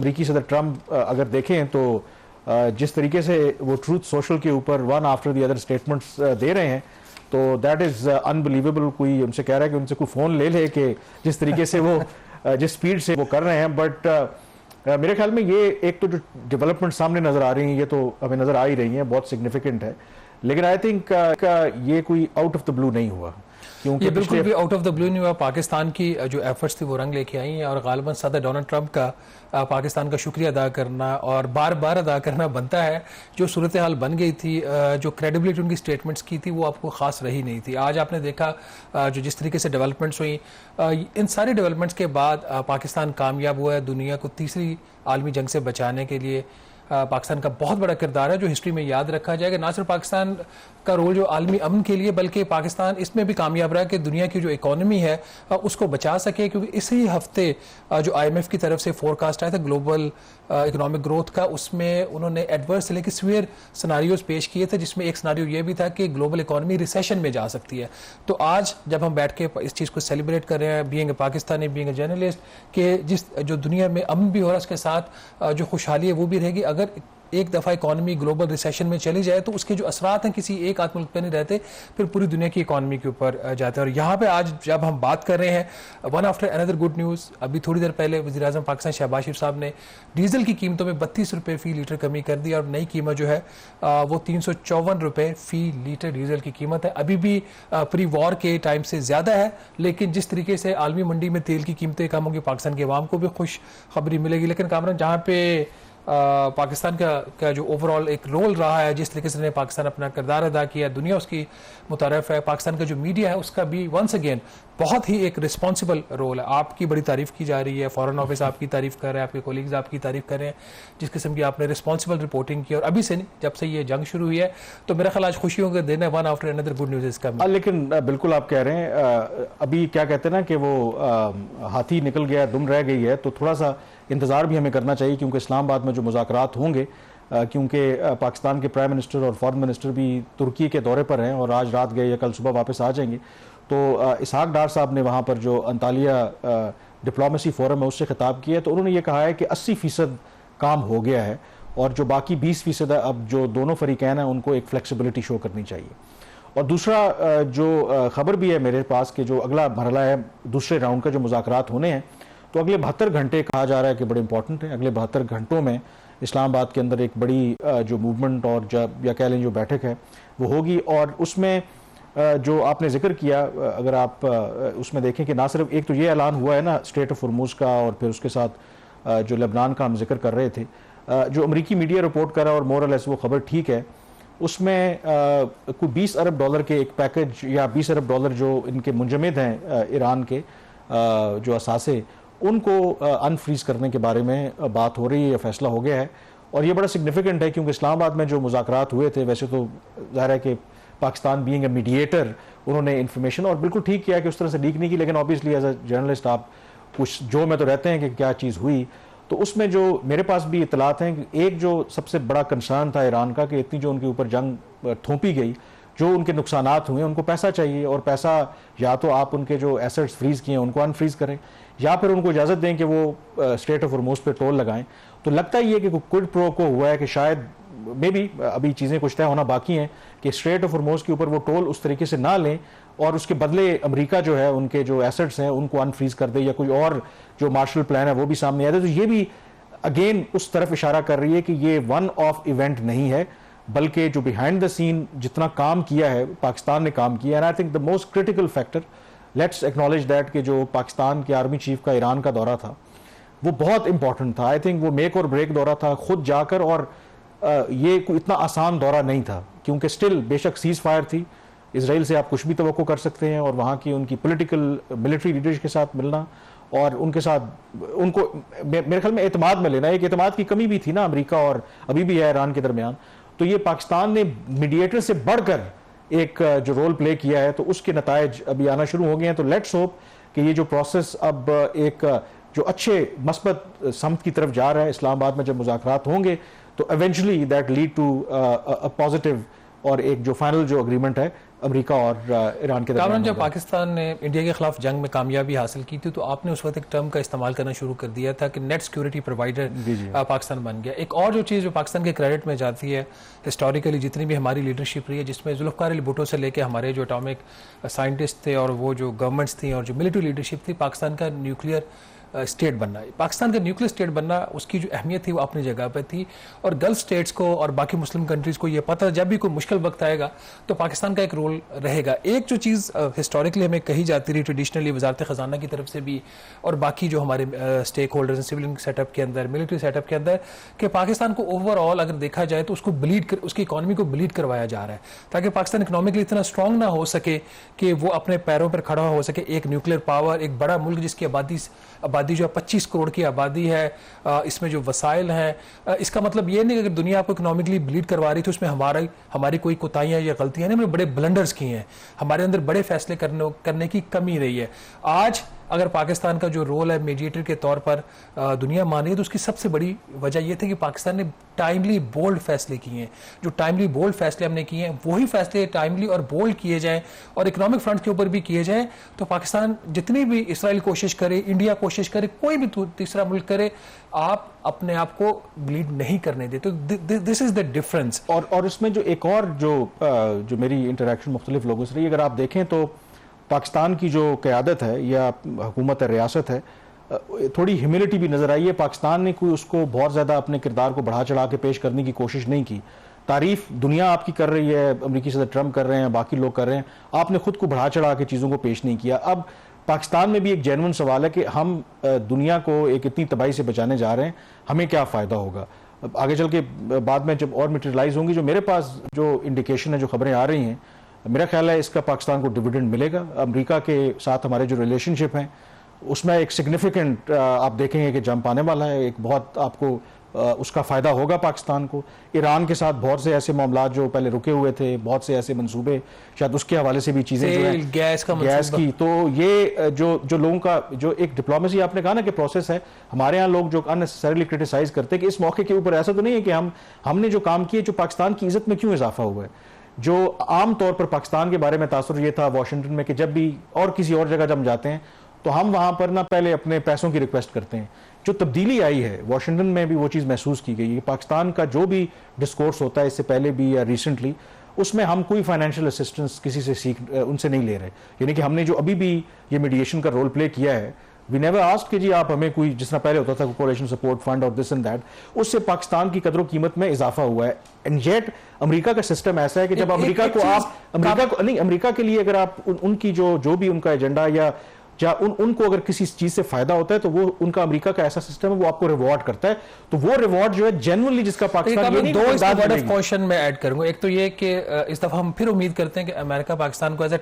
अमरीकी सदर ट्रंप अगर देखें तो जिस तरीके से वो ट्रूथ सोशल के ऊपर one after the other statements दे रहे हैं, तो दैट इज़ अनबिलीवेबल। कोई उनसे कह रहा है कि उनसे कोई फ़ोन ले ले कि जिस तरीके से वो जिस स्पीड से वो कर रहे हैं। बट मेरे ख्याल में ये एक तो जो डेवलपमेंट सामने नज़र आ रही हैं, ये तो हमें नज़र आ ही रही हैं, बहुत सिग्निफिकेंट है। लेकिन आई थिंक ये कोई आउट ऑफ द ब्लू नहीं हुआ, क्योंकि ये बिल्कुल भी आउट ऑफ द ब्लू नहीं हुआ। पाकिस्तान की जो एफर्ट्स थी वो रंग लेके आई हैं, और गालिबन सदर डोनाल्ड ट्रंप का पाकिस्तान का शुक्रिया अदा करना और बार बार अदा करना बनता है। जो सूरत हाल बन गई थी, जो क्रेडिबिलिटी उनकी स्टेटमेंट्स की थी, वो आपको खास रही नहीं थी। आज आपने देखा जो जिस तरीके से डेवलपमेंट्स हुई, इन सारी डेवलपमेंट्स के बाद पाकिस्तान कामयाब हुआ है दुनिया को तीसरी आलमी जंग से बचाने के लिए। पाकिस्तान का बहुत बड़ा किरदार है जो हिस्ट्री में याद रखा जाएगा। ना सिर्फ पाकिस्तान का रोल जो आलमी अमन के लिए, बल्कि पाकिस्तान इसमें भी कामयाब रहा कि दुनिया की जो इकोनॉमी है उसको बचा सके। क्योंकि इसी हफ्ते जो IMF की तरफ से फोरकास्ट आया था ग्लोबल इकोनॉमिक ग्रोथ का, उसमें उन्होंने एडवर्स से लेकर सीवियर सिनारियोज पेश किए थे, जिसमें एक सिनारियो ये भी था कि ग्लोबल इकोनॉमी रिसेशन में जा सकती है। तो आज जब हम बैठ के इस चीज़ को सेलिब्रेट कर रहे हैं, being a Pakistani, being a journalist, कि जिस जो दुनिया में अमन भी हो रहा है, उसके साथ जो खुशहाली है वो भी रहेगी। अगर एक दफ़ा इकॉनमी ग्लोबल रिसेशन में चली जाए तो उसके जो असरात हैं किसी एक आध मुल्क पे नहीं रहते, फिर पूरी दुनिया की इकॉनमी के ऊपर जाते हैं। और यहाँ पे आज जब हम बात कर रहे हैं one after another good news, अभी थोड़ी देर पहले वज़ीर-ए-आज़म पाकिस्तान शहबाज शरीफ साहब ने डीजल की कीमतों में 32 रुपये फ़ी लीटर कमी कर दी, और नई कीमत जो है वो 354 रुपये फ़ी लीटर डीजल की कीमत है। अभी भी प्री वॉर के टाइम से ज़्यादा है, लेकिन जिस तरीके से आलमी मंडी में तेल की कीमतें कम होंगी, पाकिस्तान के अवाम को भी खुश खबरी मिलेगी। लेकिन कामरान, जहाँ पे पाकिस्तान का जो ओवरऑल एक रोल रहा है, जिस तरीके से पाकिस्तान अपना किरदार अदा किया, दुनिया उसकी मुतारिफ है। पाकिस्तान का जो मीडिया है उसका भी वंस अगेन बहुत ही एक रिस्पॉन्सिबल रोल है। आपकी बड़ी तारीफ की जा रही है, फॉरेन ऑफिस आपकी तारीफ कर रहे हैं, आपके कोलीग्स आपकी तारीफ कर रहे हैं, जिस किस्म की आपने रिस्पॉन्सिबल रिपोर्टिंग की। और अभी से नहीं, जब से ये जंग शुरू हुई है, तो मेरा ख्याल आज खुशियों का दिन है, one after another good news इसका। लेकिन बिल्कुल आप कह रहे हैं, अभी क्या कहते हैं ना कि वो हाथी निकल गया, दुम रह गई है, तो थोड़ा सा इंतज़ार भी हमें करना चाहिए, क्योंकि इस्लामाबाद में जो मुज़ाकरात होंगे, क्योंकि पाकिस्तान के प्राइम मिनिस्टर और फॉरेन मिनिस्टर भी तुर्की के दौरे पर हैं और आज रात गए या कल सुबह वापस आ जाएंगे। तो इसहाक डार साहब ने वहाँ पर जो अंतालिया डिप्लोमेसी फोरम है उससे खिताब किया, तो उन्होंने ये कहा है कि 80% काम हो गया है, और जो बाकी 20% है, अब जो दोनों फरीकैन हैं उनको एक फ्लेक्सिबिलिटी शो करनी चाहिए। और दूसरा जो खबर भी है मेरे पास कि जो अगला मरहला है, दूसरे राउंड का जो मुज़ाकरात होने हैं, तो अगले 72 घंटे कहा जा रहा है कि बड़े इंपॉर्टेंट है। अगले 72 घंटों में इस्लामाबाद के अंदर एक बड़ी जो मूवमेंट और या कह लें जो बैठक है वो होगी। और उसमें जो आपने जिक्र किया, अगर आप उसमें देखें कि ना सिर्फ एक तो ये ऐलान हुआ है ना स्टेट ऑफ हॉर्मुज़ का, और फिर उसके साथ जो लेबनान का हम जिक्र कर रहे थे, जो अमरीकी मीडिया रिपोर्ट कर रहा है और मोर और लेस वो खबर ठीक है, उसमें कोई $20 अरब के एक पैकेज या $20 अरब जो इनके मुंजमद हैं ईरान के जो असासे, उनको अनफ्रीज करने के बारे में बात हो रही है, फैसला हो गया है। और ये बड़ा सिग्निफिकेंट है, क्योंकि इस्लामाबाद में जो मुज़ाकरात हुए थे, वैसे तो ज़ाहिर है कि पाकिस्तान बीइंग ए मीडिएटर, उन्होंने इन्फॉर्मेशन और बिल्कुल ठीक किया कि उस तरह से लीक नहीं की, लेकिन ऑब्वियसली एज अ जर्नलिस्ट आप कुछ जो में तो रहते हैं कि क्या चीज़ हुई। तो उसमें जो मेरे पास भी इतलात हैं कि एक जो सबसे बड़ा कंसर्न था ईरान का कि इतनी जो उनके ऊपर जंग थोपी गई, जो उनके नुकसानात हुए, उनको पैसा चाहिए, और पैसा या तो आप उनके जो एसेट्स फ्रीज किए हैं उनको अनफ्रीज करें, या फिर उनको इजाज़त दें कि वो स्टेट ऑफ हॉर्मुज़ पे टोल लगाएं। तो लगता ही है कि क्विड प्रो को हुआ है कि शायद मे भी अभी चीज़ें कुछ तय होना बाकी हैं कि स्ट्रेट ऑफ हॉर्मुज़ के ऊपर वो टोल उस तरीके से ना लें, और उसके बदले अमेरिका जो है उनके जो एसेट्स हैं उनको अनफ्रीज कर दे, या कोई और जो मार्शल प्लान है वो भी सामने आ जाए। तो ये भी अगेन उस तरफ इशारा कर रही है कि ये वन ऑफ इवेंट नहीं है, बल्कि जो बिहाइंड द सीन जितना काम किया है पाकिस्तान ने काम किया है। And I think the most critical factor, let's acknowledge that, कि जो पाकिस्तान के आर्मी चीफ का ईरान का दौरा था वो बहुत इंपॉर्टेंट था। आई थिंक वो मेक और ब्रेक दौरा था, खुद जाकर, और ये कोई इतना आसान दौरा नहीं था, क्योंकि स्टिल बेशक सीज फायर थी, इसराइल से आप कुछ भी तवक्को कर सकते हैं, और वहाँ की उनकी पॉलिटिकल मिलिट्री लीडर्स के साथ मिलना और उनके साथ उनको मेरे ख्याल में एतमाद में लेना, एक एतमाद की कमी भी थी ना अमेरिका और अभी भी है ईरान के दरमियान। तो ये पाकिस्तान ने मीडिएटर से बढ़कर एक जो रोल प्ले किया है, तो उसके नतायज अभी आना शुरू हो गए हैं। तो लेट्स होप कि ये जो प्रोसेस अब एक जो अच्छे मस्बत समत की तरफ जा रहा है, इस्लामाबाद में जब मुज़ाकरात होंगे तो eventually that lead to a positive और एक जो फाइनल जो अग्रीमेंट है अमेरिका और ईरान के कामरान, दरमियान जब होगा। पाकिस्तान ने इंडिया के खिलाफ जंग में कामयाबी हासिल की थी तो आपने उस वक्त एक टर्म का इस्तेमाल करना शुरू कर दिया था कि नेट सिक्योरिटी प्रोवाइडर पाकिस्तान बन गया। एक और जो चीज़ जो पाकिस्तान के क्रेडिट में जाती है हिस्टोरिकली, जितनी भी हमारी लीडरशिप रही है, जिसमें जुल्फ़िकार अली भुट्टो से लेके हमारे जो एटॉमिक साइंटिस्ट थे और वो जो गवर्नमेंट्स थी और जो मिलिट्री लीडरशिप थी, पाकिस्तान का न्यूक्लियर स्टेट बनना, पाकिस्तान का न्यूक्लियर स्टेट बनना, उसकी जो अहमियत थी वो अपनी जगह पे थी। और गल्फ स्टेट्स को और बाकी मुस्लिम कंट्रीज़ को ये पता, जब भी कोई मुश्किल वक्त आएगा तो पाकिस्तान का एक रोल रहेगा। एक जो चीज़ हिस्टोरिकली हमें कही जाती रही ट्रेडिशनली वजारत ख़जाना की तरफ से भी और बाकी जो हमारे स्टेक होल्डर्स हैं सिविलियन सेटअप के अंदर, मिलिट्री सेटअप के अंदर, कि पाकिस्तान को ओवरऑल अगर देखा जाए तो उसको उसकी इकॉनमी को ब्लीड करवाया जा रहा है ताकि पाकिस्तान इकोनॉमिकली इतना स्ट्रॉन्ग ना हो सके कि वो अपने पैरों पर खड़ा हो सके। एक न्यूक्लियर पावर, एक बड़ा मुल्क जिसकी आबादी जो 25 करोड़ की आबादी है, इसमें जो वसाइल हैं, इसका मतलब ये नहीं कि अगर दुनिया आपको इकोनॉमिकली ब्लीड करवा रही थी उसमें हमारी कोई कोताहियां या गलतियां नहीं, हमने बड़े ब्लंडर्स किए हैं, हमारे अंदर बड़े फैसले करने की कमी रही है। आज अगर पाकिस्तान का जो रोल है मीडिएटर के तौर पर दुनिया मान रही है तो उसकी सबसे बड़ी वजह यह थी कि पाकिस्तान ने टाइमली बोल्ड फैसले किए हैं। जो टाइमली बोल्ड फैसले हमने किए हैं वही फैसले टाइमली और बोल्ड किए जाएं और इकोनॉमिक फ्रंट के ऊपर भी किए जाएं तो पाकिस्तान जितनी भी इसराइल कोशिश करे, इंडिया कोशिश करे, कोई भी तीसरा मुल्क करे, आप अपने आप को ब्लीड नहीं करने दे। तो दिस इज द डिफरेंस। और इसमें जो एक और जो मेरी इंटरेक्शन मुख्तलिफ लोगों से रही, अगर आप देखें तो पाकिस्तान की जो क़यादत है या हुकूमत रियासत है, थोड़ी ह्यूमिलिटी भी नज़र आई है। पाकिस्तान ने कोई उसको बहुत ज़्यादा अपने किरदार को बढ़ा चढ़ा के पेश करने की कोशिश नहीं की। तारीफ दुनिया आपकी कर रही है, अमेरिकी सदर ट्रंप कर रहे हैं, बाकी लोग कर रहे हैं, आपने खुद को बढ़ा चढ़ा के चीज़ों को पेश नहीं किया। अब पाकिस्तान में भी एक जेन्युइन सवाल है कि हम दुनिया को एक इतनी तबाही से बचाने जा रहे हैं, हमें क्या फ़ायदा होगा। आगे चल के बाद में जब और मटेरियलाइज होंगी, जो मेरे पास जो इंडिकेशन है, जो खबरें आ रही हैं, मेरा ख्याल है इसका पाकिस्तान को डिविडेंड मिलेगा। अमेरिका के साथ हमारे जो रिलेशनशिप हैं उसमें एक सिग्निफिकेंट आप देखेंगे कि जंप आने वाला है, एक बहुत आपको उसका फ़ायदा होगा पाकिस्तान को। ईरान के साथ बहुत से ऐसे मामला जो पहले रुके हुए थे, बहुत से ऐसे मंसूबे, शायद उसके हवाले से भी चीज़ें जो हैं गैस की, तो ये जो लोगों का जो एक डिप्लोमेसी आपने कहा ना कि प्रोसेस है, हमारे यहाँ लोग जो अननेसेसरीली क्रिटिसाइज करते हैं कि इस मौके के ऊपर ऐसा तो नहीं है कि हमने जो काम किए, जो पाकिस्तान की इज्जत में क्यों इजाफा हुआ है। जो आम तौर पर पाकिस्तान के बारे में तासुर ये था वाशिंगटन में कि जब भी और किसी और जगह जब हम जाते हैं तो हम वहां पर ना पहले अपने पैसों की रिक्वेस्ट करते हैं। जो तब्दीली आई है वाशिंगटन में भी वो चीज़ महसूस की गई है। पाकिस्तान का जो भी डिस्कोर्स होता है इससे पहले भी या रिसेंटली, उसमें हम कोई फाइनेंशियल असिस्टेंस किसी से उनसे नहीं ले रहे। यानी कि हमने जो अभी भी ये मीडिएशन का रोल प्ले किया है, वी नेवर आस्क्ड कि जी आप हमें कोई, जिस तरह पहले होता था कोलिशन सपोर्ट फंड और दिस एंड दैट, उससे पाकिस्तान की कदर कीमत में इजाफा हुआ है। एंड येट अमेरिका का सिस्टम ऐसा है कि जब अमेरिका के लिए अगर आप उनकी जो भी उनका एजेंडा या उनको अगर किसी चीज से फायदा होता है तो वो उनका अमेरिका का ऐसा सिस्टम है, वो आपको रिवॉर्ड करता है। तो वो रिवॉर्ड जो है जेन्युइनली जिसका पाकिस्तान ये नहीं, दो वर्ड ऑफ क्वेश्चन में ऐड करूंगा। एक तो ये कि इस दफा हम फिर उम्मीद करते हैं कि अमेरिका पाकिस्तान को एज ए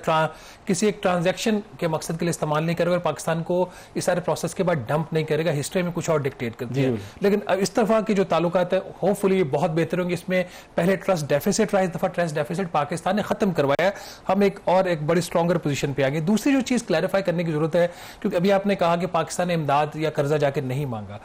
किसी एक ट्रांजैक्शन के मकसद के लिए इस्तेमाल नहीं करेगा और पाकिस्तान को इस सारे प्रोसेस के बाद डंप नहीं करेगा। हिस्ट्री में कुछ और डिक्टेट करती है, लेकिन इस दफा की जो ताल्लुकात है होपफुली ये बहुत बेहतर होंगे। इसमें पहले ट्रस्ट डेफिसिट रहा, इस दफा ट्रस्ट डेफिसिट पाकिस्तान ने खत्म करवाया। हम एक बड़ी स्ट्रॉन्गर पोजीशन पे आ गए। दूसरी जो चीज क्लैरिफाई करने की जरूरत है, क्योंकि अभी आपने कहा कि पाकिस्तान ने इमदाद या कर्जा जाके नहीं मांगा।